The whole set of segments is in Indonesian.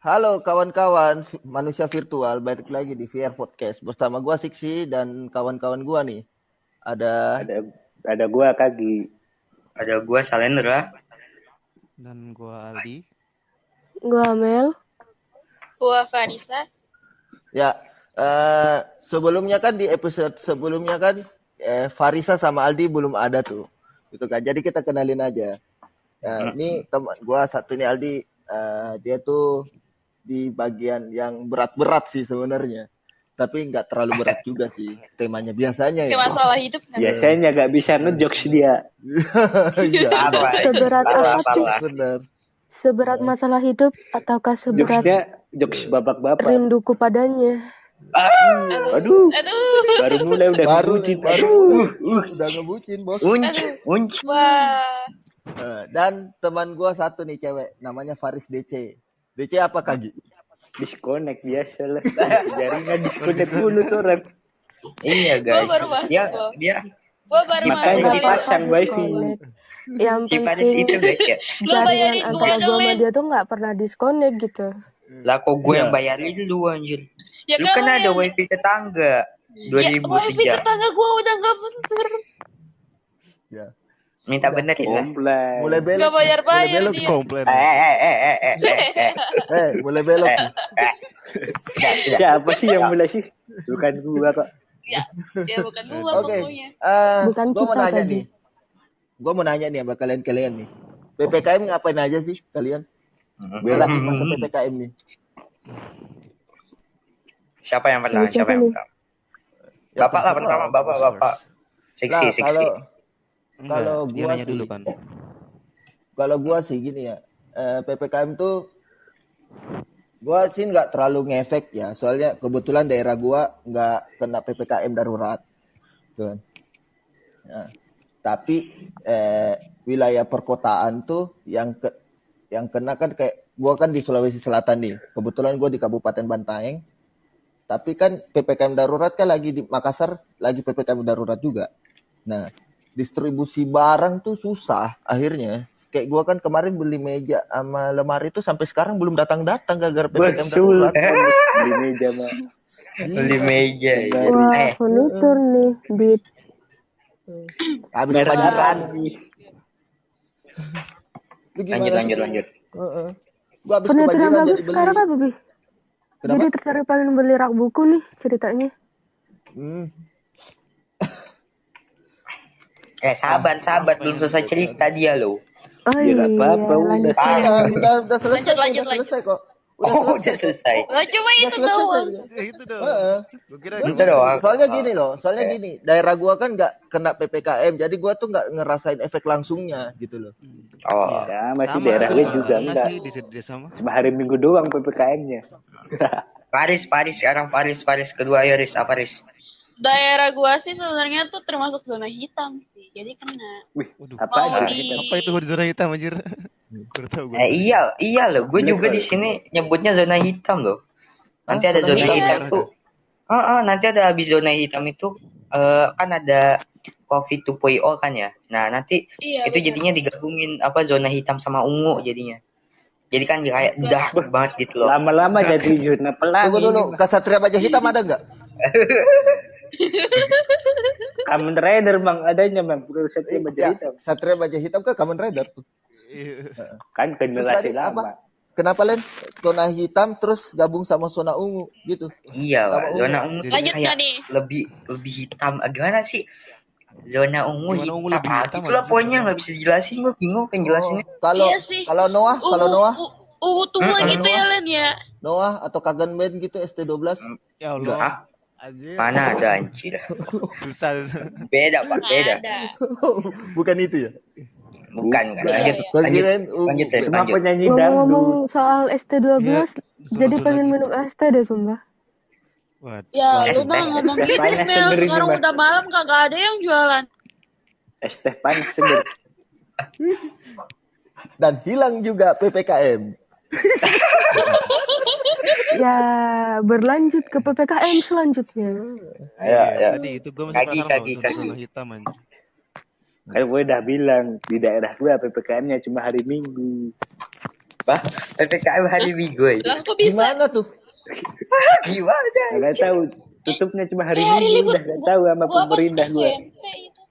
Halo kawan-kawan manusia virtual, balik lagi di VR Podcast bersama gua Siksi dan kawan-kawan gua nih. Ada Ada ada gua Kagi. Ada gua Salendra. Dan gua Aldi. Gua Amel. Gua Farisa. ya sebelumnya kan di episode sebelumnya kan Farisa sama Aldi belum ada tuh. Gitu kan. Jadi kita kenalin aja. Ini teman gua satu nih Aldi, dia tuh di bagian yang berat-berat sih sebenarnya. Tapi nggak terlalu berat juga sih temanya biasanya Ke ya. masalah hidup kan. Biasanya nggak bisa ngejokes dia. Iya, Apa? Seberat apa sih? benar. Seberat masalah hidup ataukah seberat Jokesnya jokes babak-babak. rinduku padanya? Aduh, Aduh. baru mulai udah ngebucin. Udah ngebucin bos. Unc. Wah. Dan teman gua satu nih cewek, namanya Faris DC. DC apa Kagi? Disconnect biasa lah. Jaringan disconnect mulu tuh orang. Iya Gua guys. baru masuk. Dia Gua baru Makanya masuk. dipasang wifi. Yang si Faris penting itu guys ya. Lu jaringan bayarin gue antara gua dong, sama Lin. dia tuh nggak pernah disconnect gitu. Lah kok gue Iya. yang bayarin lu anjir. Ya Lu kan ada Lin. wifi tetangga. 2000 wifi sejam. tetangga gua udah gak bener. Ya. Minta benerin lah. Komplain. Mulai belok. Gak mulai bayar belok. dia. Komplain. Mulai belok. nih. Sudah. Siapa sih yang mulai sih? Bukan gua kok. Ya, dia bukan gua Oke. pokoknya. Bukan Gua mau kita nanya tadi. nih. Gua mau nanya nih sama kalian nih. PPKM ngapain aja sih kalian? Lagi masa PPKM nih. Siapa yang pertama? Siapa Siapa yang nih? pertama? Bapak lah pertama, bapak. Seksi. Enggak, Kalau dia gua nanya sih- dulu kan. Kalau gua sih gini ya, PPKM tuh gua sih nggak terlalu ngefek ya, soalnya kebetulan daerah gua nggak kena PPKM darurat, tuh. Nah, tapi wilayah perkotaan tuh yang kena kan kayak gua kan di Sulawesi Selatan nih, kebetulan gua di Kabupaten Bantaeng, tapi kan PPKM darurat kan lagi di Makassar lagi PPKM darurat juga. Nah, distribusi barang tuh susah akhirnya. Kayak gua kan kemarin beli meja sama lemari tuh sampai sekarang belum datang-datang gara-gara PPKM Betul. darurat. Beli meja mah. Beli meja. Wah, furnitur nih, beat. Habis Merah kebanyakan. lagi. Lu gimana sih? Lanjut. Heeh. Gua habis Furnitur yang kebanjiran bagus jadi beli. sekarang apa, Bi? Kenapa? Jadi tertarik pengen beli rak buku nih ceritanya. Sahabat belum selesai cerita dia loh. Oh Ya, nggak apa-apa, lanjut. Udah selesai. Lanjut. Udah selesai kok. Oh, udah selesai. Lah cuma Udah itu selesai. doang. Itu dong. Heeh. Gua kira Itu doang. Soalnya gini, daerah gua kan nggak kena PPKM, jadi gua tuh nggak ngerasain efek langsungnya gitu loh. Oh. Ya, masih daerah gue juga enggak. Sih di sama. Cuma hari Minggu doang PPKM-nya. Paris sekarang Paris kedua ya Riz, apa Riz? Daerah gua sih sebenarnya tuh termasuk zona hitam sih. Jadi kena. Wih, Waduh. apa Mau aja di- kita? Apa itu di zona hitam anjir? Baru tahu gua. Iya loh, gue juga di sini nyebutnya zona hitam loh. Nanti ada zona zona hitam. hitam tuh. Nanti ada habis zona hitam itu kan ada COVID 2.0 kan ya. Nah, nanti Iya, itu benar. jadinya digabungin apa zona hitam sama ungu jadinya. Jadi kan kayak dark banget gitu loh. Lama-lama jadi zona pelangi. Tunggu dulu, Kesatria Baja Hitam ada nggak? Kamen Rider Bang adanya Bang. Satria Baja Iya, Hitam. Satria Baja Hitam kan Kamen Rider tuh. Iya. Kan Terus tadi generasi apa? lama. Kenapa Len? Zona hitam terus gabung sama zona ungu gitu. Iya, Sama Pak. ungu. Zona ungu tuh Lanjut kayak nggak nih? lebih hitam. Gimana sih? Zona ungu Gimana ungu hitam. lebih hitam, Itulah anjir? pokoknya nggak bisa dijelasin, gue bingung penjelasinnya. Kalau Iya sih. kalau Noah, Ungu tua gitu ya Len ya. Noah atau Kagen Band gitu ST12. Ya Enggak. Allah. Hah? Anjir. Mana ada anjir. Susah. Beda, Pak, beda. Ada. Bukan itu ya? Bukan. Iya, Lanjut. iya. Gua Lanjut. kirain ungu. Lanjut, Riz, Cuma lanjut. penyanyi Ngomong-ngomong dangdut. soal ST12, Iya, jadi betul pengen lagi. minum ST deh, sumpah. Waduh. Ya, lu Es mah teh. ngomong gitu, Panas Mel. sebenarnya, Sekarang Mbak. udah malam kagak ada yang jualan. Es teh panas seger. Dan hilang juga PPKM. Ya, berlanjut ke PPKM selanjutnya. Ya. Tadi itu gua masih Kaki. zona hitam anjir. Kan gue udah bilang di daerah gue PPKM-nya cuma hari Minggu. Bah, PPKM hari Minggu aja. Lah kok bisa? Gimana tuh? Gimana? Nggak tahu. Tutupnya cuma hari Hari Minggu, libur. udah nggak tahu sama Gua pas pemerintah gue. SMP itu.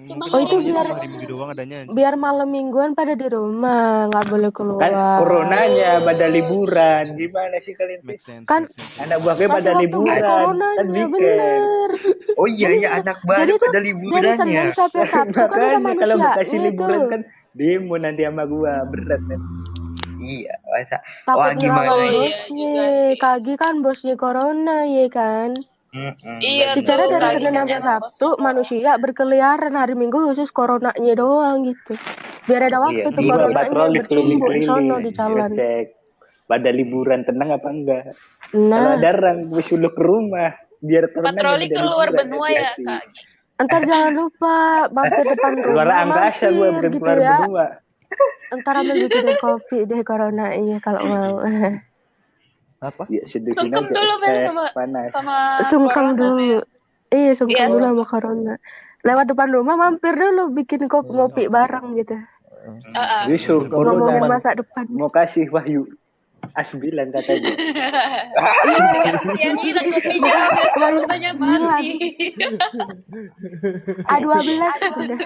Cuma Oh, itu hari biar- Minggu. hari Minggu doang adanya. Biar malam mingguan pada di rumah, nggak boleh Kan keluar. coronanya pada liburan. Gimana sih kalian? Make sense. Kan make sense. Anak buah gue masih pada waktu liburan. Kan coronanya, weekend. bener. Oh iya ya anak Jadi baru tuh pada dari liburannya. Senin sampai Sabtu kan udah Makanya kalau manusia dikasih liburan itu. kan demo nanti sama gua berat kan. Iya, masa. Takut Wah gimana ngelawan Oh, ya? iya bosnya. juga sih. Kagi kan bosnya corona, ya kan. Iya Secara tuh, dari Kagi Senin kan sampai emang Sabtu bosnya. manusia berkeliaran, hari Minggu khusus coronanya doang gitu. Biar ada waktu Iya, tuh iya. Gua coronanya patroli bertumbuh di sono keliling-keliling di jalan. ngecek pada liburan tenang apa enggak. Kalau Nah, ada orang gue suruh ke rumah biar coronanya Patroli pada keluar liburan, benua ya, hati-hati. Kak. ntar jangan lupa mampir depan Keluar rumah, angkasa gue mampir bukan gitu keluar ya. benua. Ntar ambil bikinin kopi deh coronanya kalau mau. Apa? Ya seduhin Sungkem aja dulu es Ben teh sama panas. Sungkem corona, dulu. Ben. Iya, sungkem Iya, dulu sama corona. Lewat depan rumah mampir dulu bikin kopi ngopi bareng gitu. Yusuf Sungkem corona Ngomongin sungkeman. masa depan. mau kasih Wahyu A9 katanya. Yang hilang kopinya, kopinya mati. A12 udah.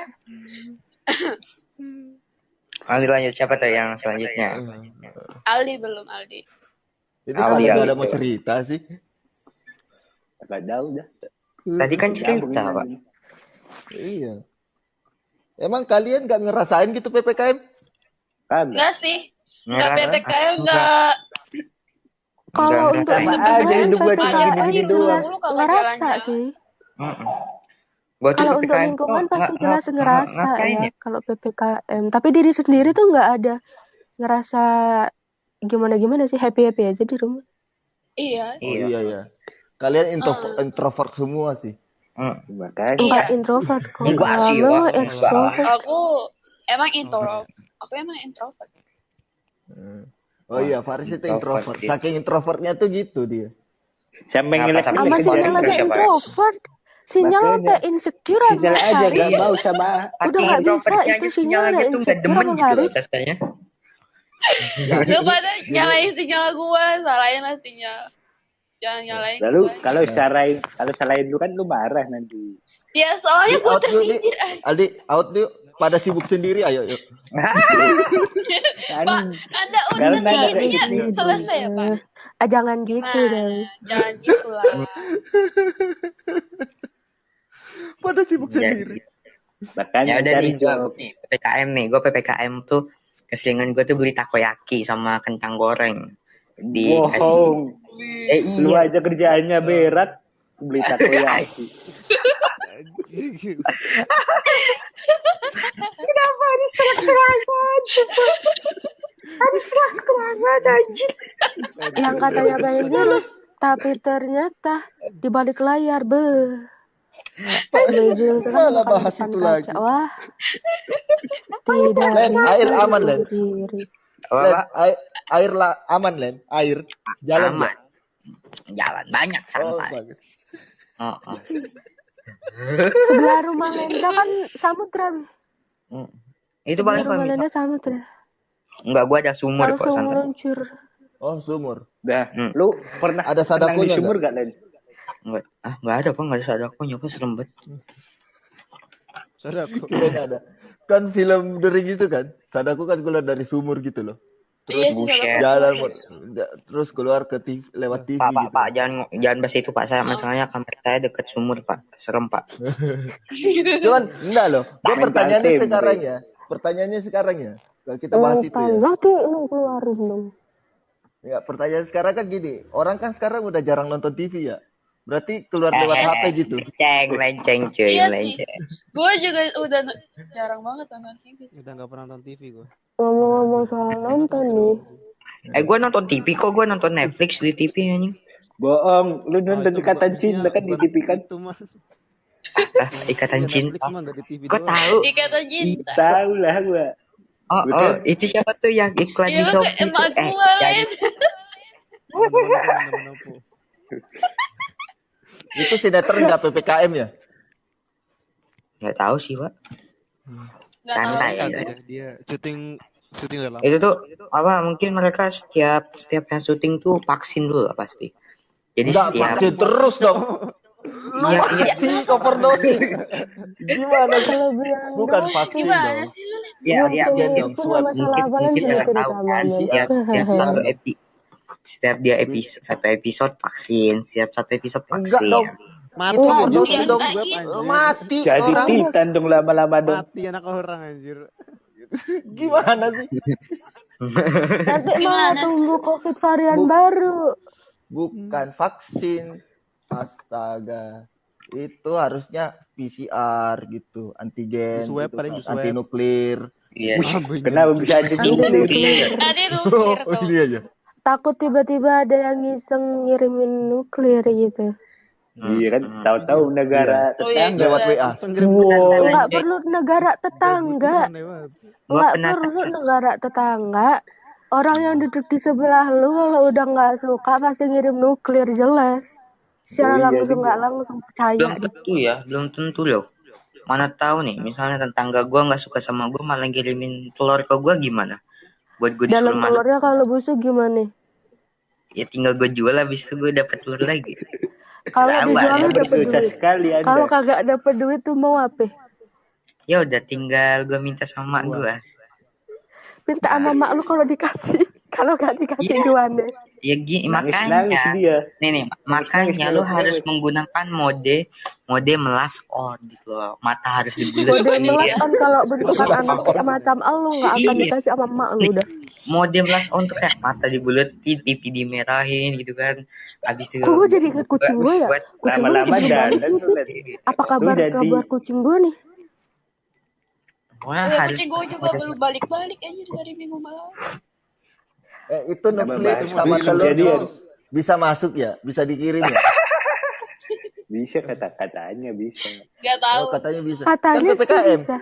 Lanjut siapa tuh yang selanjutnya? Aldi belum, Aldi. Ini Apa kalian yang nggak ada itu? mau cerita sih? Enggak tahu dah. Tadi kan Nyambung cerita, ini. Pak. Iya. Emang kalian nggak ngerasain gitu PPKM? Kagak. Enggak sih. Enggak Enggak, PPKM, enggak. Kalau Enggak, untuk enggak. Sama aja PPKM, hidup gua cuma PPKM gini-gini jelas doang. Kagak ngerasa jalan-jalan. sih. Gua tuh Kalau untuk PPKM lingkungan tuh pasti jelas ngerasa ngapain ya. Kalau PPKM, tapi diri sendiri tuh nggak ada ngerasa gimana sih, happy aja di rumah. Iya. Oh Iya. iya ya. Kalian introvert semua sih. Makanya Iya. Enggak introvert kok. Enggak sih, Kalau Wak. extrovert. Aku emang introvert. Aku emang introvert. Oh iya, Faris itu Introvert, introvert. gitu. Saking introvertnya tuh gitu dia. sampai Apa, ngelek sampai Sama Bisa sinyal bareng aja siapa? introvert. Sinyal Makanya. sampai insecure sama sinyal aja Faris. nggak Iya. mau sama. Udah nggak bisa Introvertnya itu aja sinyal aja tuh nggak insecure demen sama gitu loh Faris. rasanya. Lu pada nyalain sinyal gua, salahin lah sinyal. Jangan nyalain Lalu gua. kalau salahin lu kan lu marah nanti. Ya soalnya Di gua out yuk, Di. tersindir. Aldi, out yuk. Pada sibuk sendiri, ayo yuk. Pak, Anda udah Karena ada ininya kayak gitu. selesai ya, Pak? Jangan gitu Nah, dong. jangan gitu lah. Pada sibuk Ya, sendiri. Makanya ya udah cari nih, job. PPKM nih. Gue PPKM tuh keseringan gue tuh beli takoyaki sama kentang goreng. Bohong. Lu Iya. aja kerjaannya berat beli takoyaki. Kenapa harus terang-terangan? Harus terang-terangan anjir. Yang katanya pengen lurus, tapi ternyata di balik layar Malah bahas itu lagi. Wah, tidak Len, air aman, Len. sendiri. Apa, Len, Pak? air lah aman, Len. Air. Jalan Aman. Jalan banyak Oh, santai. bagus. Oh, oh. Sebelah rumah Lenda kan samudra. Itu Sebelah paling rumah paling. Lenda samudra. Enggak, gua ada sumur kok Langsung santai. meluncur. Oh, sumur. Dah, lu pernah Ada renang di sadakonya sumur gak, Len? Enggak ada, Pak. Enggak ada sadakonya, Pak. Serem banget. Saudaraku. Kirain ada. Kan film The Ring itu kan. Sadaku kan keluar dari sumur gitu loh. Iya sih, Buset. salah. Jalan terus keluar ke TV, lewat TV Pak, gitu. Pak, jangan bahas itu, Pak. Masalahnya kamar saya deket sumur, Pak. Serem, Pak. Cuman enggak loh. Gua Main pertanyaannya banteng, sekarang ya. Pertanyaannya sekarang ya. Kalau kita bahas itu ya. Nanti lu keluarin dong. Ya, pertanyaan sekarang kan gini. Orang kan sekarang udah jarang nonton TV ya. Berarti keluar lewat HP gitu. Lenceng, cuy, Iya sih. lenceng. Gue juga udah jarang banget nonton TV. Udah nggak pernah nonton TV gue. Ngomong-ngomong soal nonton nih. Gua nonton TV kok, gua nonton Netflix di TV anjing. Bohong, lu nonton itu Ikatan bukan- Cinta kan di bukan TV kan? Itu mah. Ikatan Iya, Cinta. Netflix mah nggak di TV Kok doang. tahu? Ikatan cinta. Tahu lah gua. Oh, itu siapa tuh yang iklan Iya di lu Shopee kayak tuh? emak gue, Len. Mana-mana. Itu sinetron nggak PPKM ya? Nggak tahu sih, Pak. Nggak tahu. Santai. Iya, dia syuting Syuting udah lama. Itu tuh apa? Mungkin mereka setiap yang syuting tuh vaksin dulu lah pasti. Jadi Enggak setiap vaksin terus dong. Lu Iya, mati overdosis. Gimana sih? Kalau bilang Bukan dosis, vaksin Gimana dong. sih lu? ya belum ya Antigen sembuh dong, pun swab. sama salah apa mungkin lagi nggak tahu ceritamu, kan men. setiap PCR satu dong. setiap dia satu episode vaksin, setiap satu episode Enggak vaksin. dong. Mati Itu Enggak, overdosis Iya, dong. kayak gitu. Mati Jadi orang. titan dong lama-lama dong. Mati anak orang anjir. Gimana sih? Nanti malah Gimana sih? tunggu COVID varian Bu- baru. Bukan vaksin. Astaga. Itu harusnya PCR gitu, antigen, Di swab, gitu paling kan, di swab. anti nuklir. Iya. Kenapa bisa ada Anti dulu? nuklir. Tadi Oh, nuklir tuh. ini aja. Takut tiba-tiba ada yang iseng ngirimin nuklir gitu. Iya kan, tahu-tahu negara Oh iya tetangga. Lewat juga. WA. Langsung ngirim Wow. Nggak perlu negara tetangga. aneh banget. Gua Nggak penasaran. perlu negara tetangga. Orang yang duduk di sebelah lu kalau udah nggak suka pasti ngirim nuklir jelas. Secara Oh iya langsung juga. nggak langsung percaya Belum deh. tentu ya, belum tentu loh. Mana tahu nih, misalnya tetangga gua nggak suka sama gua malah ngirimin telur ke gua gimana? Buat gue disuruh Dalam masuk, telurnya kalau busuk gimana? ya tinggal gue jual habis itu gue dapet telur lagi. Kalau Sabar dijual ya. lu dapet Berdosa duit. sekali Kalau Anda. kagak dapet duit tuh mau apa? Ya udah tinggal gue minta sama mak gue. Minta sama mak lu kalau dikasih. Kalau gak dikasih Iya. gimana? Ya gini Nangis-nangis makanya. dia. Nih makanya lu harus menggunakan mode melas on gitu loh. Mata harus Mode dibuletin melas ya. kan kalau bentukan anak kayak macam lu nggak akan Iya. dikasih sama mak lu udah. Mode melas on tuh kayak mata dibuletin, pipi dimerahin gitu kan. Habis itu Kok gue jadi ke kucing gue ya? buat Kucing gue Lama-lama masih belum balik dandan nih. tuh lihat. Apa kabar Udah di- kucing gue nih? Wah, Iya, harus kucing gue juga belum balik-balik aja dari minggu malam. Itu nuklir bahas sama dulu, telur jadi tuh harus- bisa masuk ya, bisa dikirim ya. Bisa kata-katanya bisa. Gak tahu. Oh, katanya bisa. Katanya Kan sih PPKM bisa.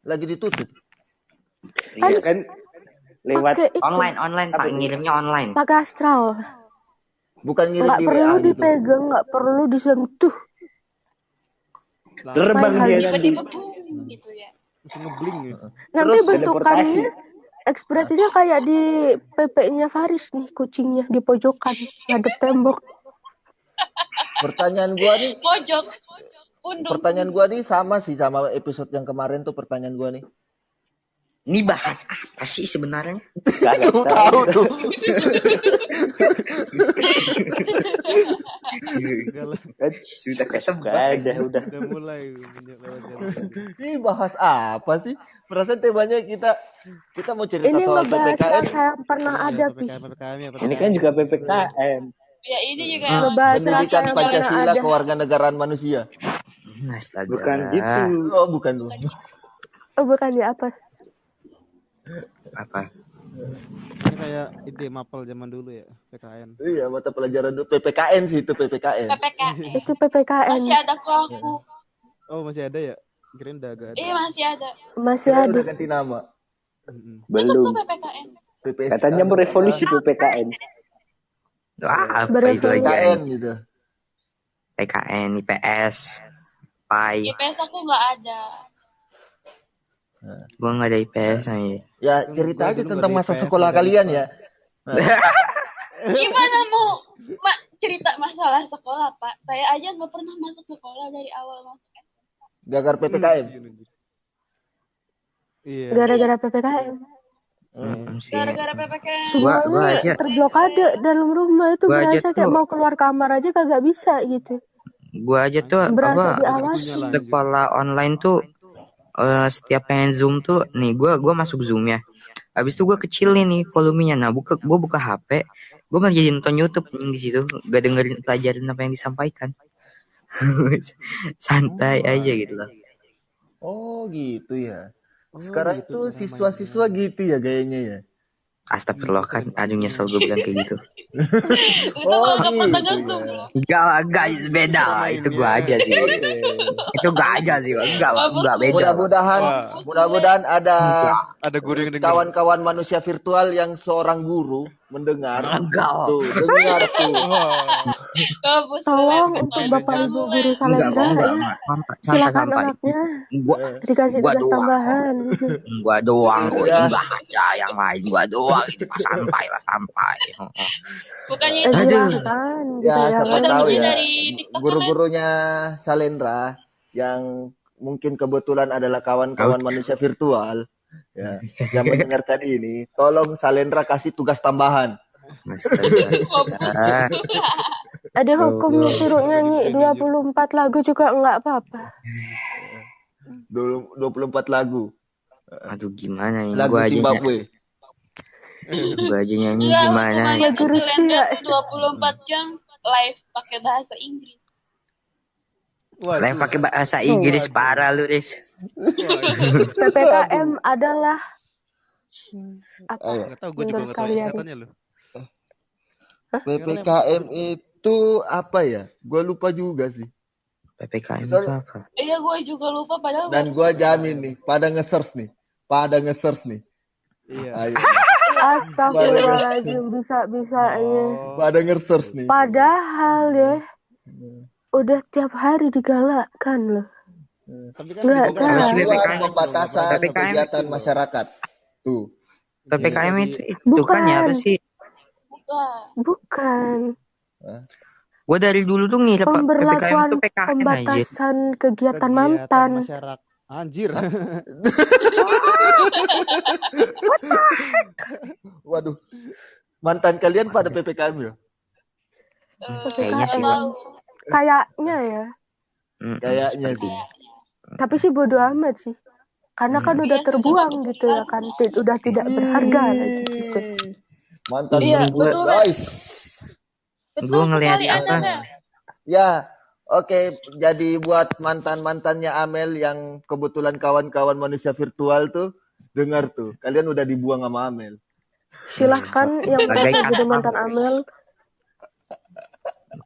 lagi ditutup. Iya kan lewat Pakai itu. online Pak, Apa nih? ngirimnya online. Pakai astral. Bukan ngirim Nggak di perlu WA gitu. dipegang, nggak perlu disentuh. terbang Main dia halus. nanti. Tiba-tiba tuh gitu ya. Langsung ngebling ya. Nanti Terus bentukannya, ekspresinya kayak di PP-nya Faris nih, kucingnya di pojokan, ngadep tembok. Pertanyaan gua nih, Pojok. Undung. pertanyaan gua nih sama sih sama episode yang kemarin tuh pertanyaan gua nih. Ini bahas apa sih sebenarnya? Kagak Lu tahu tuh. Enggak lah. Sudah ketebak. Ada udah. Udah mulai lewat jalan. Ini bahas apa sih? Perasaan temanya kita mau cerita Ini soal ngebahas PPKM. yang saya pernah Iya, ada, Pi. PPKM ya. Ini kan juga PPKM. Ya ini juga Ah, emang. Ngebahas rasa Pendidikan yang pernah Pancasila ada. kewarganegaraan manusia. Astaga. Bukan gitu. Oh, bukan lu. Oh, bukan ya apa? Apa? Ini kayak ide mapel zaman dulu ya, PKN. Iya, mata pelajaran dulu PPKN sih itu PPKN. PPKN. Itu PPKN. Masih ada kok aku. Oh, masih ada ya? Kirain udah agak ada. Iya masih ada. Masih Kita ada. udah ganti nama. Mm-mm. Tetap Belum. tuh PPKN. PPS. Katanya mau revolusi PPKN. Wah, apa itu Berevolusi. lagi? PKN gitu. PKN, IPS, PAI. IPS aku nggak ada. Gua nggak ada IPS nih. Ya, cerita Gua aja dulu tentang nggak ada masa IPS, sekolah nggak ada kalian IPA. ya. Gimana mau cerita masalah sekolah, Pak? Saya aja nggak pernah masuk sekolah dari awal masuk. Gagar PPKM. Iya. Gara-gara PPKM. Sih. Gara-gara PPKN. Gua Semuanya aja. terblokade dalam rumah itu Gua aja berasa kayak tuh- mau keluar kamar aja kagak bisa gitu. Gua aja tuh Berasa apa diawasi. sekolah online tuh setiap pengen zoom tuh nih gua masuk zoom ya. Habis itu gua kecilin nih volumenya. Nah, gua buka HP, gua malah jadi nonton YouTube di situ, gak dengerin pelajaran apa yang disampaikan. Santai aja gitu loh. Oh, gitu ya. Oh, Sekarang gitu itu cara siswa-siswa gitu ya gayanya ya. Astagfirullah kan, aduh nyesel gue bilang kayak gitu. Itu Oh, kalau nggak pernah gitu zoom ya. loh. Enggak beda, itu gua aja sih. Oke. Itu gua aja sih, enggak beda. Mudah-mudahan Wah. mudah-mudahan ada Ada guru yang dengar. kawan-kawan manusia virtual yang seorang guru mendengar. Enggak. Tuh, dengar tuh. Kampus Tolong seleb. untuk Bapak Ibu guru Enggak kok, Salendra enggak. ya. Santai, Silakan santai. anaknya Gua dikasih gua tugas doang kok. tambahan. Gua doang kok. Ya. Enggak ada yang lain. Gua doang itu pas santai lah, santai. Bukannya itu Aduh. Silahkan gitu Ya, ya siapa kan. tahu ya. dari TikTok kan, Guru-gurunya Salendra yang mungkin kebetulan adalah kawan-kawan manusia virtual ya, yang mendengarkan ini, tolong Salendra kasih tugas tambahan. Astaga. Ada hukumnya suruh nyanyi 24 lagu juga nggak apa-apa. 24 lagu. Aduh gimana ini Lagu Zimbabwe. gua aja nyanyi Enggak, gimana. hukumannya Lagu tuh Selendra Rusia. tuh 24 jam live pakai bahasa Inggris. Lain pakai bahasa Inggris parah lu, Des. PPKM adalah apa? Ayo. Nggak tahu, gue juga Menurut nggak tahu kalian? singkatannya loh. PPKM itu apa ya? Gue lupa juga sih. PPKM itu apa? Iya, gue juga lupa padahal. Dan gue jamin nih, pada nge-search nih. Iya. Ayo. Astagfirullahaladzim, bisa-bisanya. Pada nge-search nih. Padahal ya, udah tiap hari digalakkan loh. Tapi kan Nggak di tahu. Apa sih Buat PPKM? pembatasan PPKM kegiatan masyarakat. Tuh. PPKM itu Bukan. kan ya apa sih? Bukan. Gua dari dulu tuh ngira PPKM Pemberlakuan itu PKN aja. pembatasan kegiatan mantan. masyarakat. Anjir. Waduh. Mantan kalian pada PPKM ya? Kayaknya sih, PPKM. Kayaknya ya. Kayaknya sih. Tapi sih bodo amat sih. Karena kan udah terbuang gitu ya kan. Udah tidak berharga lagi gitu. Mantan Iya, berbulan, betul. guys. Gua ngeliat sekali apa? Anda, Mel. Ya, oke. Jadi buat mantan-mantannya Amel yang kebetulan kawan-kawan manusia virtual tuh, dengar tuh. Kalian udah dibuang sama Amel. Silahkan yang Bagai pengen jadi kata. mantan Amel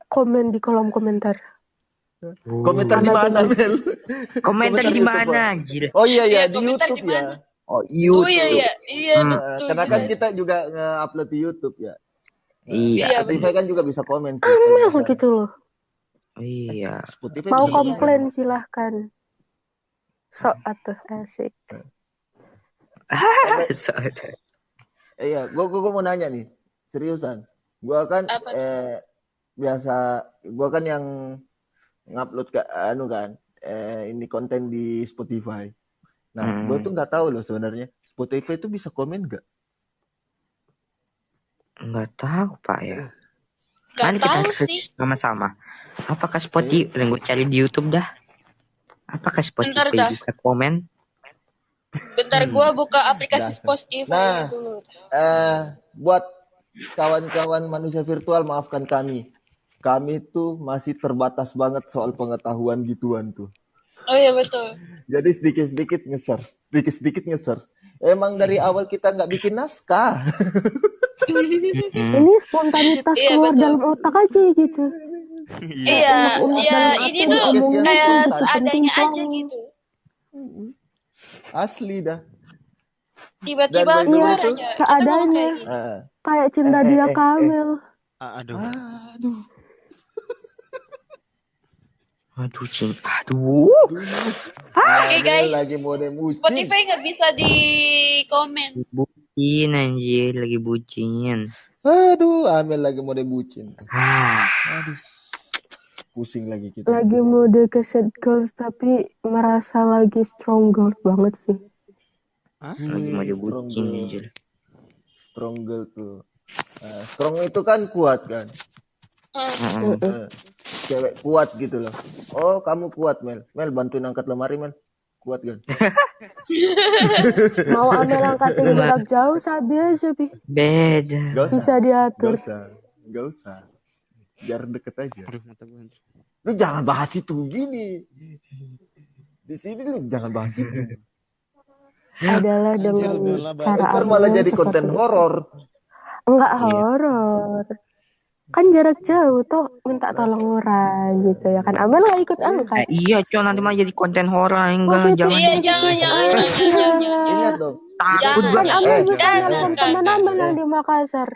komen di kolom komentar. Komentar di mana, Amel? Komentar di YouTube, mana Pak. anjir? Oh iya Iya, di komentar YouTube di ya. mana? Oh, Oh YouTube. iya, betul. Karena kan Iya. kita juga nge-upload di YouTube ya. Iya. Spotify kan juga bisa komen sih. Amel gitu loh. Iya. Spotify Mau bisa komplain silahkan. Sok atuh asik. Iya, gua mau nanya nih, seriusan. Gua kan Apa? biasa, gua kan yang ngupload ke ini konten di Spotify. Nah, gua tuh nggak tahu loh sebenarnya Spotify itu bisa komen nggak? Nggak tahu Pak ya. Gak Mari kita tahu search sih. sama-sama. Apakah Spotify? Gue cari di YouTube dah. Apakah Bentar Spotify dah. bisa komen? Bentar, gue buka aplikasi Dasar. Spotify Nah. dulu. Buat kawan-kawan manusia virtual, maafkan kami. Kami tuh masih terbatas banget soal pengetahuan gituan tuh. Oh iya betul. Jadi sedikit-sedikit nge-search. Emang dari awal kita nggak bikin naskah. Ini spontanitas Iya, keluar betul. dalam otak aja gitu. Iya, ini tuh Omongin kayak spontan. seadanya Penting aja banget. gitu. Asli dah. Tiba-tiba Dan by the way keluar tuh, aja. Kita seadanya. ngomong kayak gitu. Kayak cinta dia Kamel. Aduh. Aduh, Aduh. Oke, guys. Lagi mode bucin. Spotify nggak bisa di komen. Bucin anjir, lagi bucin. Aduh, Amel lagi mode bucin. Ah. Pusing lagi kita. Lagi mode ke sad girls tapi merasa lagi strong girl banget sih. Lagi mau bucin anjir. Strong girl tuh. Strong itu kan kuat kan. Cewek kuat gitu loh. Oh, kamu kuat, Mel. Mel, bantuin angkat lemari, Mel. Kuat kan? Mau Amel angkatin jarak jauh sabi aja Bi. Beda. Gak usah. Bisa diatur. Gak usah. Biar deket aja. Aduh, mata gue hancur. Lu jangan bahas itu gini. Di sini lu jangan bahas itu. Adalah dengan cara Ntar malah Amel jadi konten seperti- horor. Enggak horor. Kan jarak jauh toh minta tolong orang gitu ya kan. Amel gak ikut angkat. Iya, Con, nanti malah jadi konten horor enggak, jangan. Iya, jangan. Ingat dong. Takut Jangan. gua. Kan Amel bisa jangan, nelfon jangan, teman jangan. Amel yang di Makassar.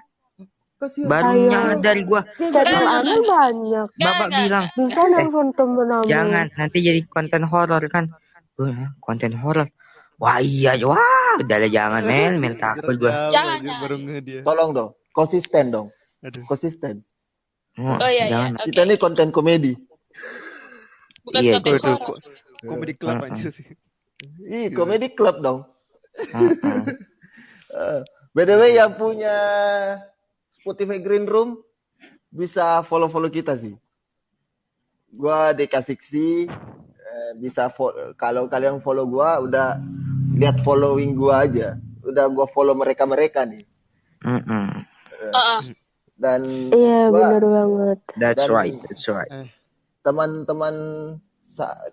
Kasihan. Baru Ayo. nyadar gua. Channel Amel banyak. Bapak bilang, Bisa nelfon temen Amel. jangan nanti jadi konten horor kan. Konten horor. Wah iya, wah udah lah jangan Mel takut gua. Jangan, Baru jangan. nge dia. Tolong dong, konsisten dong. Aduh. Konsisten. Oh iya, jangan. iya. Kita Oke. ini konten komedi. Bukan Iya, konten Waduh, horor. komedi club anjir. Ih, komedi club dong. Heeh. By the way, yang punya Spotify Green Room bisa follow kita sih. Gua Dekasiksi, bisa kalau kalian follow gua udah lihat following gua aja. Udah gua follow mereka nih. Dan Iya, gua bener banget. That's Dan- right. teman-teman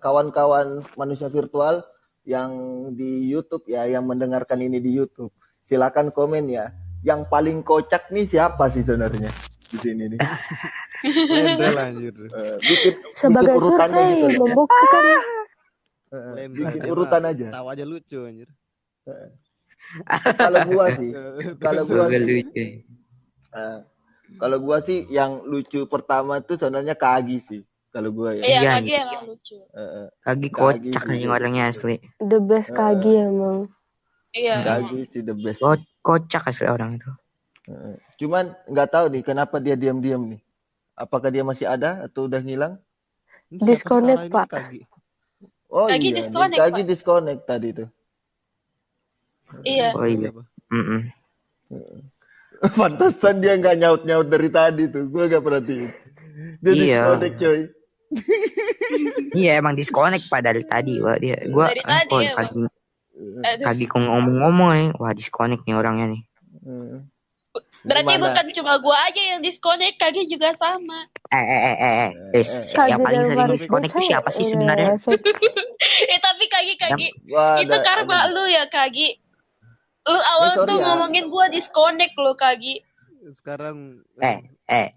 kawan-kawan manusia virtual yang di YouTube ya, yang mendengarkan ini di YouTube, silakan komen ya. Yang paling kocak nih siapa sih sebenarnya di sini nih? Lendrel anjir. Bikin Sebagai urutannya survei gitu loh. membuktikan. Bikin urutan aja. Tahu aja lucu anjir. Kalau gua sih, Lucu. kalau gua sih yang lucu pertama tuh sebenarnya Kagi sih. Kalau gua ya. Iya, Iya, Kagi emang lucu. Kagi Kagi kocak sih. nih orangnya asli. The best Kagi emang. Iya, emang. Kagi sih the best. Kocak asli orang itu. Cuman nggak tahu nih kenapa dia diam-diam nih. Apakah dia masih ada atau udah ngilang? Ini siapa Disconnect, sekarang ini, Pak. Kagi? Oh Kagi iya, disconnect, Kagi Pak. disconnect tadi tuh. Iya. Oh iya. Pantesan dia nggak nyaut-nyaut dari tadi tuh. Gue nggak perhatiin. Dia Iya. disconnect coy. Iya emang disconnect Pak dari tadi. Wah dia, gua Dari tadi, kok ya, Bang. Aduh. Kagi kok ngomong-ngomong ya. Wah disconnect nih orangnya nih. Berarti Gimana? bukan cuma gua aja yang disconnect, Kagi juga sama. Yang paling sering disconnect itu siapa sih sebenarnya? Tapi Kagi, Wah, itu karma lu ya, Kagi. Lu awal sorry tuh ya. ngomongin gua disconnect lu, Kagi. Sekarang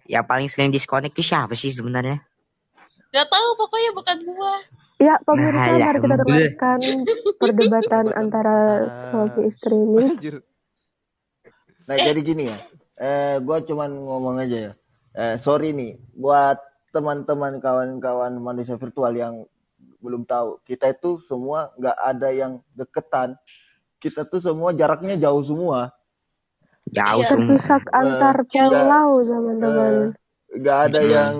Yang paling sering disconnect itu siapa sih sebenarnya? Gak tahu, pokoknya bukan gua. Ya, pemirsa, Nah, mari kita ya, dengarkan perdebatan antara suami istri ini. anjir. Nah jadi gini ya. Gue cuman ngomong aja ya. Sorry nih buat teman-teman kawan-kawan manusia virtual yang belum tahu. Kita itu semua nggak ada yang deketan. Kita tuh semua jaraknya jauh semua. Jauh Iya. semua. Terpisah antar pulau, teman-teman. Nggak ada yang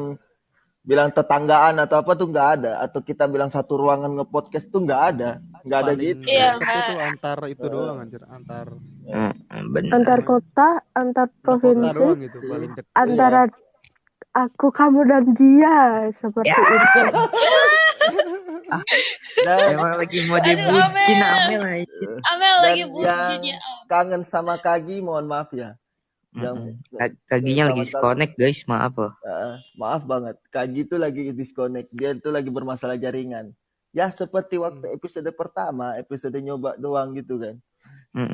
bilang tetanggaan atau apa tuh nggak ada. Atau kita bilang satu ruangan nge-podcast tuh nggak ada. Nggak ada Paling gitu. Iya. deket itu antar itu doang anjir, antar Benar. Antar kota, antar kota provinsi, doang gitu paling deket. antara aku, kamu, dan dia. Seperti itu. Dan Emang lagi mau Aduh, dibucin Amel. Amel aja. Amel Dan lagi yang bucinnya. kangen sama Kagi mohon maaf ya. Kaginya lagi Kawan-kawan. disconnect guys, maaf loh. Maaf banget, Kagi itu lagi disconnect, dia itu lagi bermasalah jaringan. Ya seperti waktu episode pertama, episode nyoba doang gitu kan.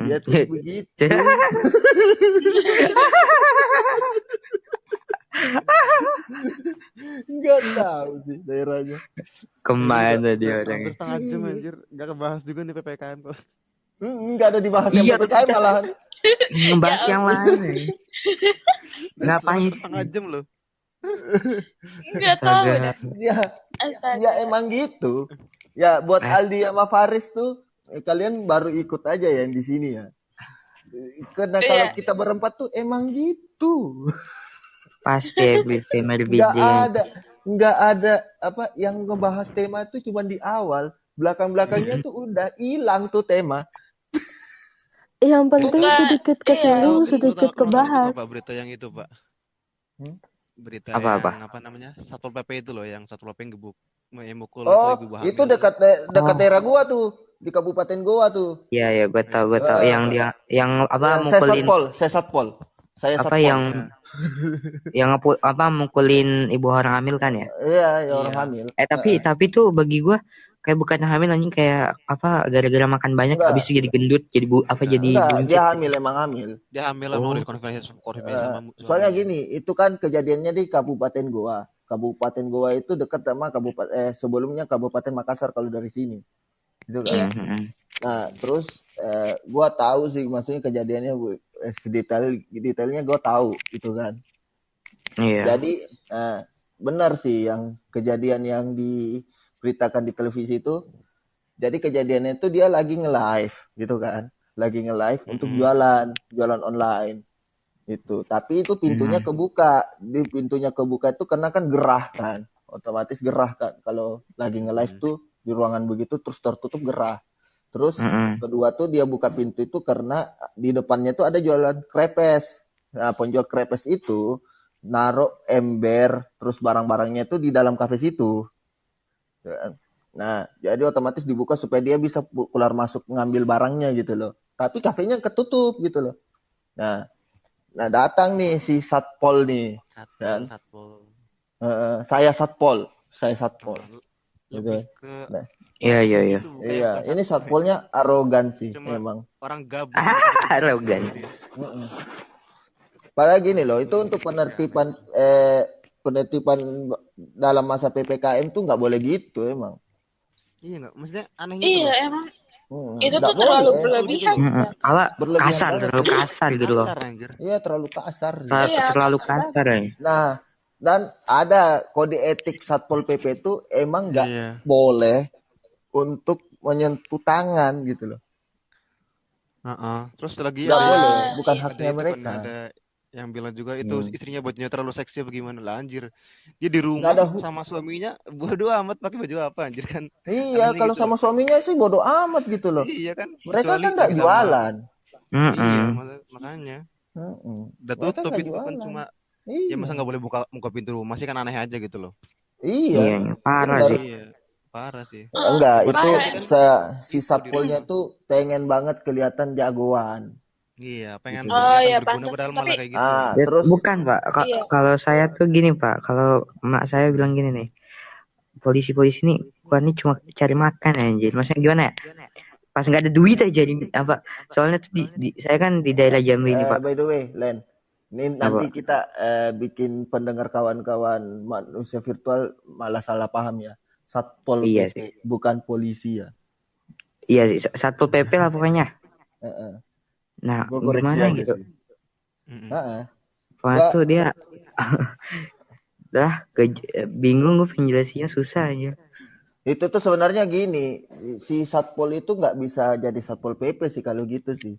Dia tuh begitu. Nggak tahu sih daerahnya. Kemana dia Hampir orangnya? setengah jam anjir, enggak kebahas juga nih PPKM tuh. Nggak ada dibahas yang Iya, PPKM malahan. Ngebahas yang lain nih. Ngapain? Setengah jam loh. Gak tahu Astaga. dah. Ya, Astaga. ya emang gitu. Ya buat Aldi sama Faris tuh kalian baru ikut aja ya di sini ya. Karena kalau Iya. kita berempat tuh emang gitu. Pasti every time every Nggak day. ada apa yang ngebahas tema itu cuma di awal. Belakang-belakangnya tuh udah hilang tuh tema. Yang penting Bukan. sedikit kesinggung, sedikit kebahas. Pak berita yang itu, Pak. Berita Apa-apa? yang apa namanya? Satpol PP itu loh, yang Satpol PP yang mukul Oh, ibu itu hamil. dekat daerah gua tuh, di Kabupaten Goa tuh. Iya ya, gue tahu yang dia yang apa mukulin Sesatpol. Saya apa Satpol. yang mukulin ibu orang hamil kan ya? Iya, ya orang Iya. hamil. Tapi tuh bagi gua kayak bukan hamil anjing, kayak apa gara-gara makan banyak Enggak. habis itu jadi gendut, jadi jadi Enggak, buncit. dia hamil emang hamil. Dia hamil lah, mau konfirmasi sama Soalnya gini, itu kan kejadiannya di Kabupaten Goa. Kabupaten Goa itu dekat sama sebelumnya Kabupaten Makassar kalau dari sini. Gitu kan. Mhm. Nah, terus gua tahu sih maksudnya kejadiannya detailnya gue tahu gitu kan. Iya. Jadi benar sih yang kejadian yang diberitakan di televisi itu. Jadi kejadiannya itu dia lagi nge-live gitu kan, lagi nge-live untuk jualan online itu. Tapi itu pintunya kebuka, di pintunya kebuka itu karena kan gerah kan, otomatis gerah kan. Kalau lagi nge-live tuh di ruangan begitu terus tertutup gerah. Terus kedua tuh dia buka pintu itu karena di depannya tuh ada jualan krepes. Nah penjual krepes itu naruh ember terus barang-barangnya itu di dalam kafe situ. Nah, jadi otomatis dibuka supaya dia bisa keluar masuk ngambil barangnya gitu loh. Tapi kafenya ketutup gitu loh. Nah datang nih si Satpol nih. Satpol. Saya Satpol. Gitu. Lebih ke Nah, Iya. iya, ini Satpolnya arogan sih memang. orang gabut. Arogan. Padahal gini loh, itu untuk penertiban dalam masa PPKM tuh nggak boleh gitu emang. Iya nggak, maksudnya anehnya Iya tuh. emang itu Nggak tuh terlalu boleh. berlebihan. Kalau Berlebihan kasar, banget. terlalu kasar gitu loh. Kasar anjir. Iya terlalu kasar. Iya, Terlalu kasar kasar ya. Nah, dan ada kode etik Satpol PP itu emang nggak Iya. boleh untuk menyentuh tangan gitu loh. Terus lagi Nggak ada boleh, yang- bukan ada haknya itu kan, mereka. ada yang bilang juga itu istrinya bajunya terlalu seksi apa gimana lah anjir. Dia di rumah Nggak ada sama suaminya bodo amat pakai baju apa anjir kan. Iya, Anehnya kalau gitu sama loh. suaminya sih bodo amat gitu loh. Iya kan. Mereka Kecuali kan nggak lagi sama- jualan. Iya, makanya. Udah Mereka tutup nggak itu kan jualan. cuma Iya. ya masa nggak boleh buka pintu rumah sih kan aneh aja gitu loh. Iya. Iya, parah Bener. sih. Iya, parah sih. Enggak, itu Parah. si Satpolnya tuh pengen banget kelihatan jagoan. Iya, pengen Gitu. Oh, iya, berguna pantas. padahal malah Tapi- kayak gitu. Ya, Terus bukan Pak, Iya. kalau saya tuh gini Pak, kalau emak saya bilang gini nih, polisi-polisi nih, gua nih cuma cari makan anjir, maksudnya gimana ya? Pas nggak ada duit aja apa? Soalnya tuh saya kan di daerah Jambi ini Pak. by the way, Len, ini nanti kita bikin pendengar kawan-kawan manusia virtual malah salah paham ya. Satpol Iya PP bukan polisi ya. Iya sih, Satpol PP lah pokoknya. Nah, Gua koreksi gimana aja gitu? sih. Pokoknya tuh dia bingung gue penjelasannya susah aja. Itu tuh sebenarnya gini, si Satpol itu nggak bisa jadi Satpol PP sih kalau gitu sih.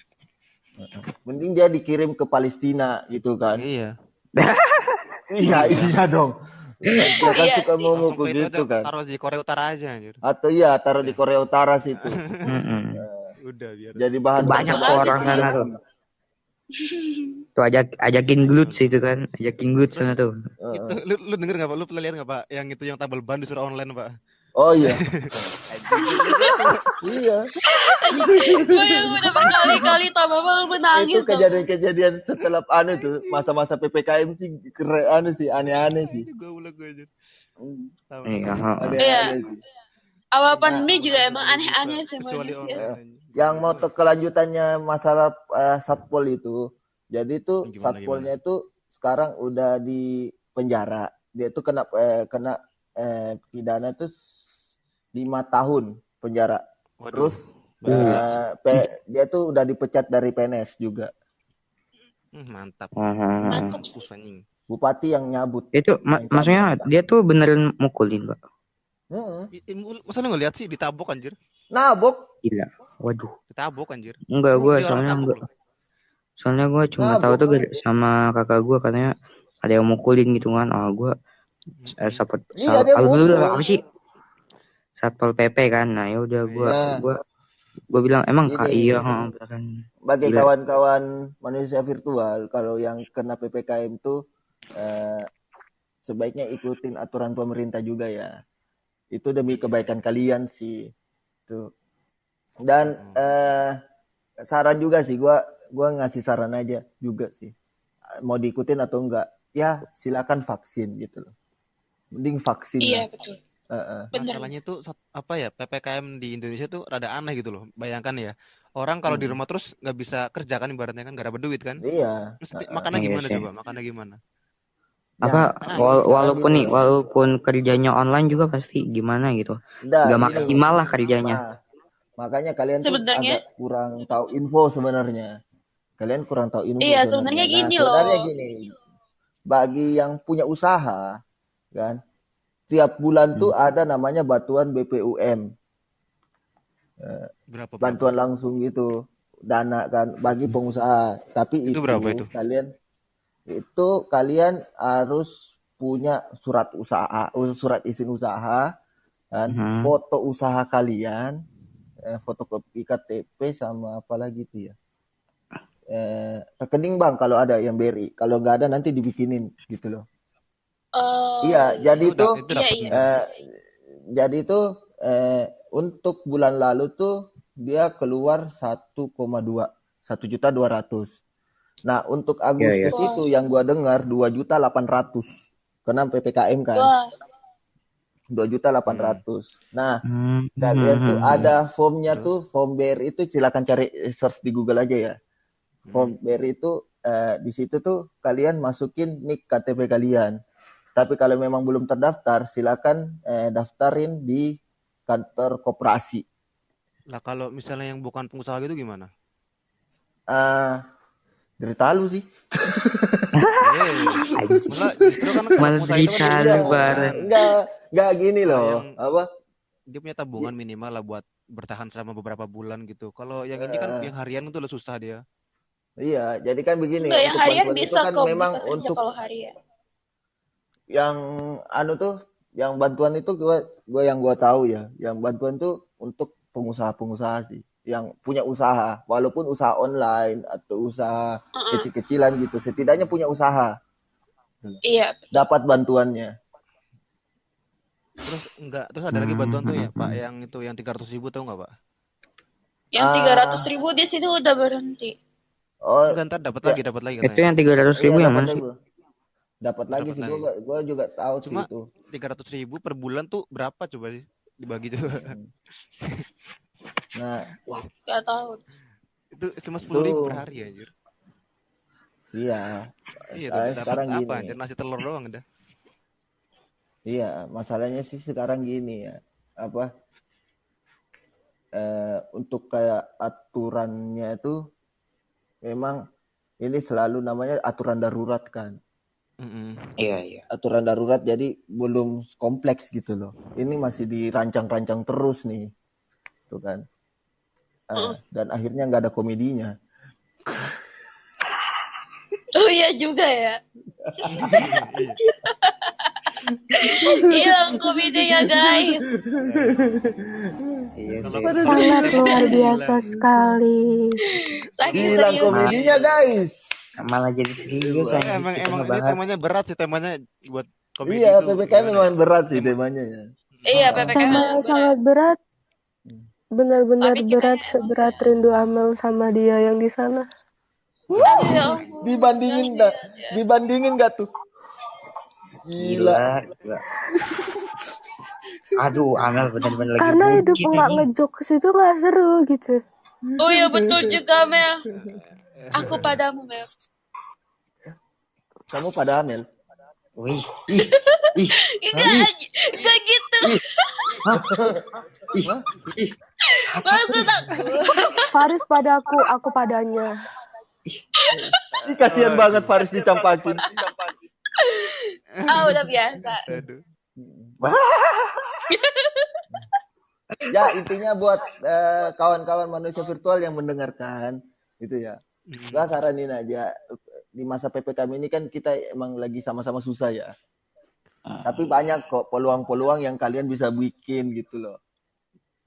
Mending dia dikirim ke Palestina gitu kan. Iya. Iya dong. Dia kan Iya suka sih. ngomong Langsung ke itu begitu aja, kan. taruh di Korea Utara aja anjir. Atau iya taruh di Korea Utara situ. Udah biar. Jadi bahan Banyak percobaan orang gitu. sana tuh. Tuh ajakin glutes itu kan, ajakin glutes sana tuh. Itu lu denger nggak Pak? Lu pernah lihat nggak Pak? Yang itu yang tabel ban disuruh online Pak? Oh iya. Iya. Gue yang udah berkali-kali tambah malu menangis. Itu kejadian-kejadian setelah tuh masa-masa PPKM sih keren sih aneh-aneh sih. Gue ulah gue aja. Iya. Aneh-aneh sih. Awal pandemi juga emang aneh-aneh sih Kecuali manusia. online. Yang mau kelanjutannya masalah Satpol itu. Jadi tuh Satpolnya itu sekarang udah di penjara. Dia tuh kena pidana tuh 5 tahun penjara. Waduh. Terus dia tuh udah dipecat dari PNS juga. Mantap. Mantap. Bupati yang nyabut. Itu maksudnya dia tuh beneran mukulin, Pak. Masa lu ngeliat sih ditabok anjir? Nabok. Gila. Waduh. Ditabok anjir. Enggak, gue Dia orang tabok loh. soalnya gue cuma tahu tuh sama kakak gue katanya ada yang mukulin gitu kan. Gue apa sih? Satpol PP kan. Nah, ya udah gue bilang emang iya beneran. Bagi kawan-kawan manusia virtual, kalau yang kena PPKM tuh sebaiknya ikutin aturan pemerintah juga ya. Itu demi kebaikan kalian sih. Tuh. Dan saran juga sih, gua ngasih saran aja juga sih. Mau diikutin atau enggak? Ya, silakan vaksin gitu loh. Mending vaksin. Iya, lah. betul. Masalahnya tuh apa ya, PPKM di Indonesia tuh rada aneh gitu loh. Bayangkan ya, orang kalau di rumah terus nggak bisa kerja kan, ibaratnya kan nggak dapat duit kan. Iya. Terus makannya gimana coba? Makannya gimana? Apa walaupun kerjanya online juga pasti gimana gitu. Nggak maksimal lah kerjanya. Makanya kalian tuh agak kurang tahu info sebenarnya. Kalian kurang tahu ilmu Iya, sebenarnya. sebenarnya Nah, gini sebenarnya loh. gini, bagi yang punya usaha, kan, tiap bulan tuh ada namanya bantuan BPUM, Berapa? bantuan langsung gitu, dana kan bagi pengusaha. Tapi Itu berapa itu? kalian harus punya surat usaha, surat izin usaha, kan, foto usaha kalian, fotokopi KTP sama apa lagi tuh ya. Rekening bank kalau ada yang BRI, kalau nggak ada nanti dibikinin gitu loh. Iya, jadi Itu itu dapat Iya. eh, jadi itu untuk bulan lalu tuh dia keluar 1,2 1.200.000. Nah, untuk Agustus Wah. itu yang gua dengar 2.800.000. Karena PPKM kan. Wah. 2.800.000. Nah, kalian tuh ada formnya tuh, form BRI itu silakan cari search di Google aja ya. Form BRI itu di situ tuh kalian masukin nik KTP kalian. Tapi kalau memang belum terdaftar, silakan daftarin di kantor koperasi. Lah kalau misalnya yang bukan pengusaha gitu gimana? Derita lu sih. Malah justru kan kalau Malah pengusaha itu kan dia punya derita lu tabungan. bareng. Enggak gini Kalau loh. yang Apa? dia punya tabungan minimal lah buat bertahan selama beberapa bulan gitu. Kalau yang ini kan yang harian itu udah susah dia. Iya, jadi kan begini, Enggak, yang untuk harian bantuan itu bisa kan kok, memang bisa kerja untuk kalau harian. yang yang bantuan itu gua tahu ya, yang bantuan tuh untuk pengusaha-pengusaha sih, yang punya usaha, walaupun usaha online atau usaha kecil-kecilan gitu, setidaknya punya usaha. Iya. Dapat bantuannya. Terus ada lagi bantuan tuh ya Pak, yang itu yang 300.000 tahu nggak Pak? Yang 300.000 di sini udah berhenti. Oh, Enggak, ntar dapat lagi Itu katanya. yang 300.000 yang mana sih? Dapat lagi sih, gua juga tahu sih Cuma itu. 300.000 per bulan tuh berapa coba sih dibagi coba? Nah, Gak tahu. Itu cuma 10.000 per hari anjir. Iya. Iya, dapat Sekarang apa gini. anjir, nasi telur doang udah. Iya, masalahnya sih sekarang gini ya. Apa? Untuk kayak aturannya itu memang ini selalu namanya aturan darurat kan. Iya. Aturan darurat jadi belum kompleks gitu loh. Ini masih dirancang-rancang terus nih. Tuh kan. Dan akhirnya nggak ada komedinya. Oh iya juga ya. Hilang komedinya guys. Iya sih. Sangat luar biasa sekali. Saking Hilang serius. komedinya guys. Malah jadi serius aja Emang kita ini ngebahas. temanya berat sih, temanya buat komedi Iya, itu PPKM gimana memang ya? berat sih temanya ya. Iya, PPKM Tema memang yang berat. sangat berat. Benar-benar Tapi kita berat, seberat rindu Amel sama dia yang di sana. Aduh ya ampun. Dibandingin nggak tuh? Gila. Aduh, Amel benar-benar lagi Karena hidup bucin nggak anjing. ngejokes itu nggak seru gitu. Oh iya betul juga Mel. Aku padamu Mel. Kamu pada Amel? Wih. Enggak gitu. Maksud aku. Faris padaku, aku padanya. Ini kasihan banget Faris dicampakin. Udah biasa. Aduh. Ya intinya buat kawan-kawan manusia virtual yang mendengarkan gitu ya. Gua saranin aja di masa PPKM ini kan kita emang lagi sama-sama susah ya. Tapi banyak kok peluang-peluang yang kalian bisa bikin gitu loh.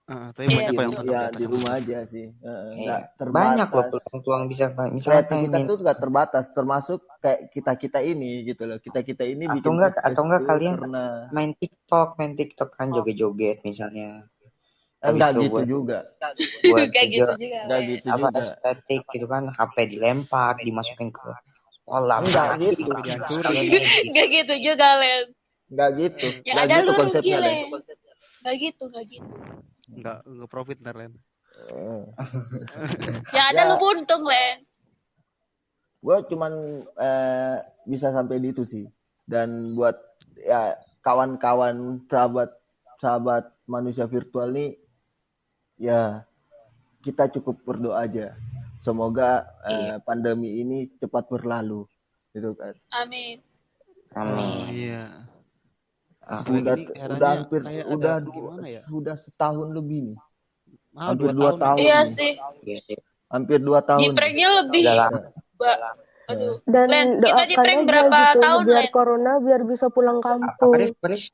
Tapi banyak kok yang Ya di rumah aja sih. Nggak terbatas. Banyak loh peluang bisa misalnya kreativitas itu nggak terbatas, termasuk kayak kita ini gitu loh. Kita ini atau bikin enggak kalian karena main TikTok kan joget-joget misalnya. enggak gitu juga. Buat Kayak gitu video juga. Enggak gitu apa juga. estetik gitu kan, HP dilempar, dimasukin ke kolam. Enggak gitu. Enggak gitu juga Len. Enggak gitu. Yang Enggak ada gitu lu rugi konsepnya, Len. Len. Enggak gitu. Enggak profit ntar Len. Yang ada lu buntung Len. Gue cuman bisa sampai di itu sih. Dan buat ya kawan-kawan sahabat manusia virtual nih, ya kita cukup berdoa aja. semoga Iya. pandemi ini cepat berlalu, gitu kan. Amin. Amin. Iya. Ah, Apalagi Udah ini udah eranya hampir kayak udah ada gimana ya? sudah setahun lebih nih. Ah, Hampir 2 2 tahun ya. tahun Iya nih. sih. iya sih. Hampir 2 Di tahun nih. pranknya lebih. Udah lama. Aduh. Dan Len, kita di doakan prank aja berapa gitu tahun, biar Len? corona biar bisa pulang Apa kampung. Paris?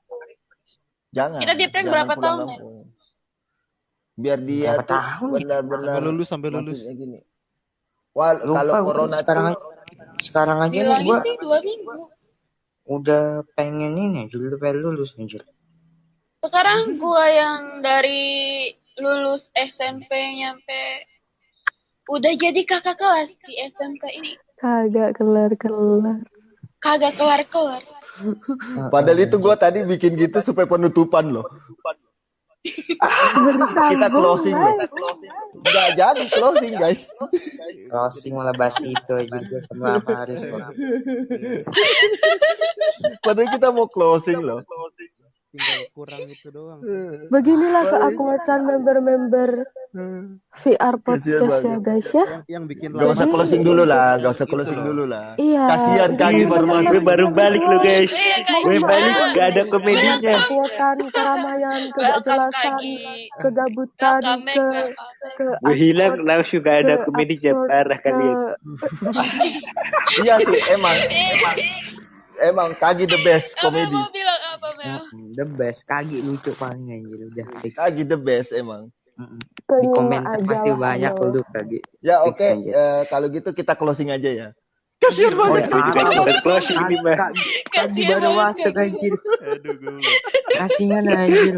Kita di prank Jangan berapa pulang tahun, Len? kampung. Biar dia Berapa tuh tahun ya? benar-benar Sampai lulus. maksudnya gini. Wah, kalau Lupa gua corona sekarang aja nih Bilangin gua sih 2 minggu. udah pengen ini udah pengen lulus anjir. Sekarang gua yang dari lulus SMP nyampe udah jadi kakak kelas di SMK ini. Kagak kelar-kelar. Kagak kelar-kelar. padahal itu gua tadi bikin gitu supaya penutupan loh. Kita closing loh. Nggak jadi closing, guys. Closing malah bahas itu aja gua sama Paris loh. Padahal kita mau closing loh. Tinggal kurang itu doang. Beginilah keakuatan member-member VR Kasihan podcast ya banget. guys ya. Yang bikin Gak usah Jadi- closing dulu lah, gak usah Itu closing loh. dulu lah. Iya. Kasihan Kagi baru Teman-teman masuk. Gue baru balik lo guys. Iya, Kak. Gue balik gak ada komedinya. Kekuatan, keramaian, Welcome, ketidakjelasan, Kagi. kegabutan, Welcome back, welcome. Gue hilang langsung gak ada komedinya. Parah kalian. Iya sih, emang Kagi the best Apa komedi. mau bilang apa, Mel? The best Kagi lucu paling anjir udah fix. Kagi the best emang. Di komentar pasti banyak lu Kagi. Ya Fix oke, aja. kalau gitu kita closing aja ya. Kasihan Oh, banget. Gue juga ikutan closing ini mah. Kagi baru masuk anjir. Aduh gue. Kasihan anjir.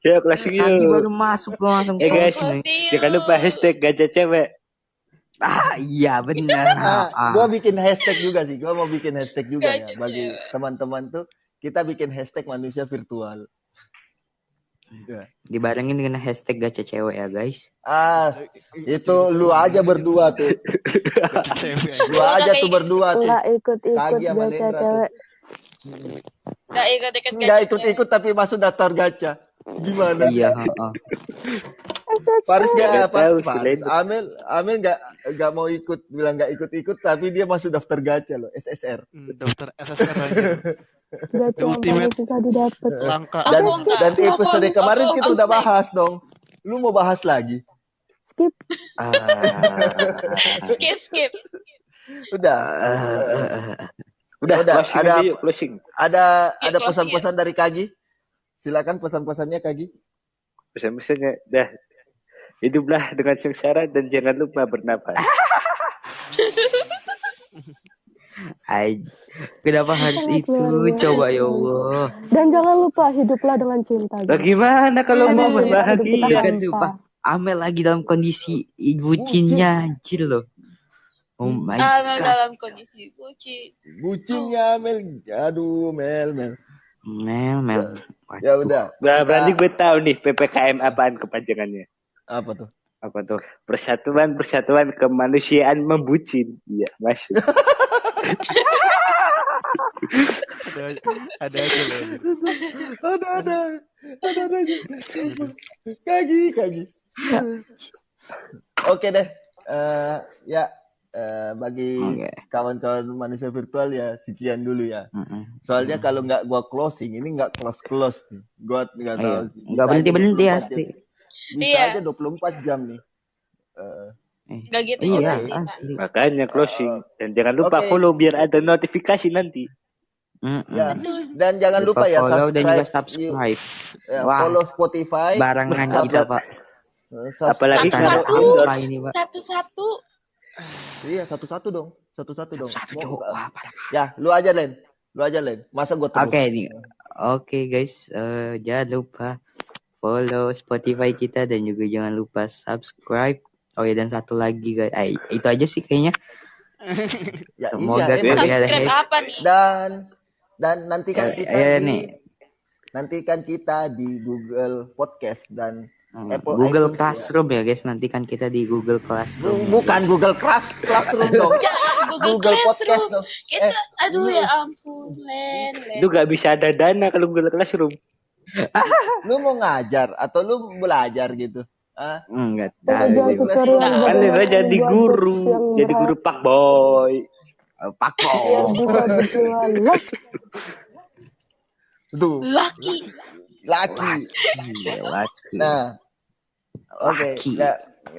Ya closing Kagi baru yuk. masuk gua langsung Guys, closing. jangan lupa hashtag gajah cewek. Ah iya benar. Gue bikin hashtag juga sih. Gue mau bikin hashtag juga ya Gajah bagi cewek. teman-teman tuh. Kita bikin hashtag manusia virtual. Ya. Dibarengin dengan hashtag gacha cewek ya guys. Itu lu aja berdua tuh. Lu aja tuh berdua tuh. Nggak ikut-ikut Kagi sama gacha Lendra tuh. cewek. Gak ikut-ikut Nggak ikut-ikut tapi masuk daftar gacha. Gimana? Iya, heeh. Faris Nggak nggak apa? tahu, Faris. Lendra. Amel nggak mau ikut, bilang nggak ikut-ikut tapi dia masuk daftar gacha loh, SSR. Daftar SSR aja. Gacha yang ultimate. paling susah didapat. Langka. Dan Aku enggak. dan episode Aku- kemarin aku- kita aku udah fake. bahas dong. Lu mau bahas lagi? Skip. Skip. Udah. Udah, Udah, closing ada- aja yuk, closing. Ada closing pesan-pesan dari Kagi? Silakan pesan-pesannya Kagi. Pesan-pesannya, dah. Hiduplah dengan sengsara dan jangan lupa bernafas. Kenapa harus Sangat itu? luar biasa. Coba ya Allah. Dan jangan lupa hiduplah dengan cinta. guys. Bagaimana kalau mau Hidup kita berbahagia? Kan hampa. sumpah Amel lagi dalam kondisi bucinnya anjir loh. Oh my Amel god. dalam kondisi bucin. Bucinnya Mel. Aduh, Mel. Mel. Ya udah. Nah, berarti gue tahu nih PPKM apaan kepanjangannya. Apa tuh? Apa tuh? Persatuan Kemanusiaan Membucin. Iya, masuk. Ada aja loh. Ada aja. Kagi. Oke deh. Bagi Oke. kawan-kawan manusia virtual ya sekian dulu ya. Mm-mm. Soalnya kalau nggak gua closing ini nggak close nih. Gua nggak tahu Iya. sih. Nggak Bisa berhenti-berhenti aja 24 asli. jam. Bisa Iya. aja 24 jam nih. Gak gitu Iya juga sih. asli. Makanya closing. Dan jangan lupa Oke. follow biar ada notifikasi nanti. Mm-mm. Ya. Dan jangan lupa ya follow dan juga subscribe. subscribe. Ya, Wah. follow Spotify. Barangan kita pak. Apalagi Tanda kalau endorse. apa ini pak? Satu-satu. Iya, satu-satu dong. Satu-satu dong. Satu Mau- cowok. Wah parah. Ya, lu aja Len. Masa gua terus? Oke nih. Oke guys, jangan lupa follow Spotify kita dan juga jangan lupa subscribe. Oh ya dan satu lagi guys, itu aja sih kayaknya. Ya, Semoga iya, kalian emang. ada Subscribe apa nih? Dan nantikan kita nih. nantikan kita di Google Podcast dan Apple Google iTunes, Classroom ya guys, nantikan kita di Google Classroom. bukan Google Classroom dong. Google Podcast Classroom. dong. Kita, aduh ya ampun, Len. Itu gak bisa ada dana kalau Google Classroom. Lu mau ngajar atau lu belajar gitu? Ah, Enggak Tutorial tahu. Regulasi tutorial rumah. Kan bagaimana Lena jadi membuat guru, podcast yang jadi guru Pak Boy. Pak biar bisa berjualan. Tuh, Laki. laki. Laki. Nah, oke, Laki. ya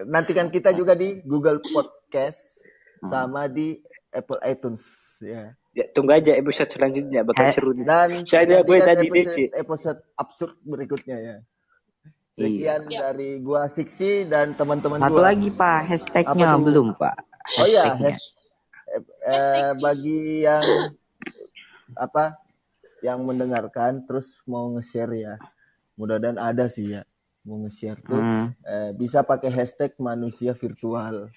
nantikan kita juga di Google Podcast sama di Apple iTunes ya. Ya, tunggu aja episode selanjutnya bakal seru nih. Dan Saya gue nantikan tadi DC. episode absurd berikutnya ya. Iya. Sekian dari gua Siksi dan teman-teman Satu gua. lagi Pak, hashtagnya Apa tuh? belum Pak. Oh ya, Hashtagnya. bagi yang yang mendengarkan terus mau nge-share ya. Mudah-mudahan ada sih ya. Mau nge-share tuh bisa pakai hashtag manusia virtual.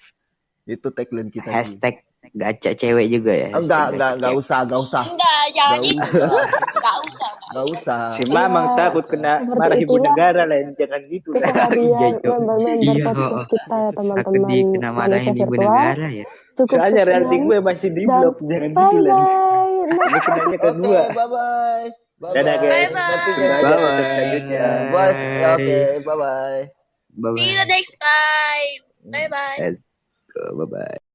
Itu tagline kita. Hashtag gacha cewek juga ya. Enggak usah. Enggak, jangan Nggak itu. Enggak usah. Si Mamang takut kena seperti marah ibu itulah negara lain, jangan gitu. keseharian Cok. member-member Iya, podcast kita ya Takut teman-teman dikena marahin manusia ibu virtual. negara ya. Cukup Soalnya reality sekian gue masih di dan blok, jangan gitu lah. bye-bye. Ini kenanya ke Oke, gua. bye-bye. Dadah guys. Bye-bye. Nanti Tunggu aja Bye-bye. episode selanjutnya. Bos, ya oke, bye-bye. Bye See you bye. next time. Bye bye. Let's go. Bye bye.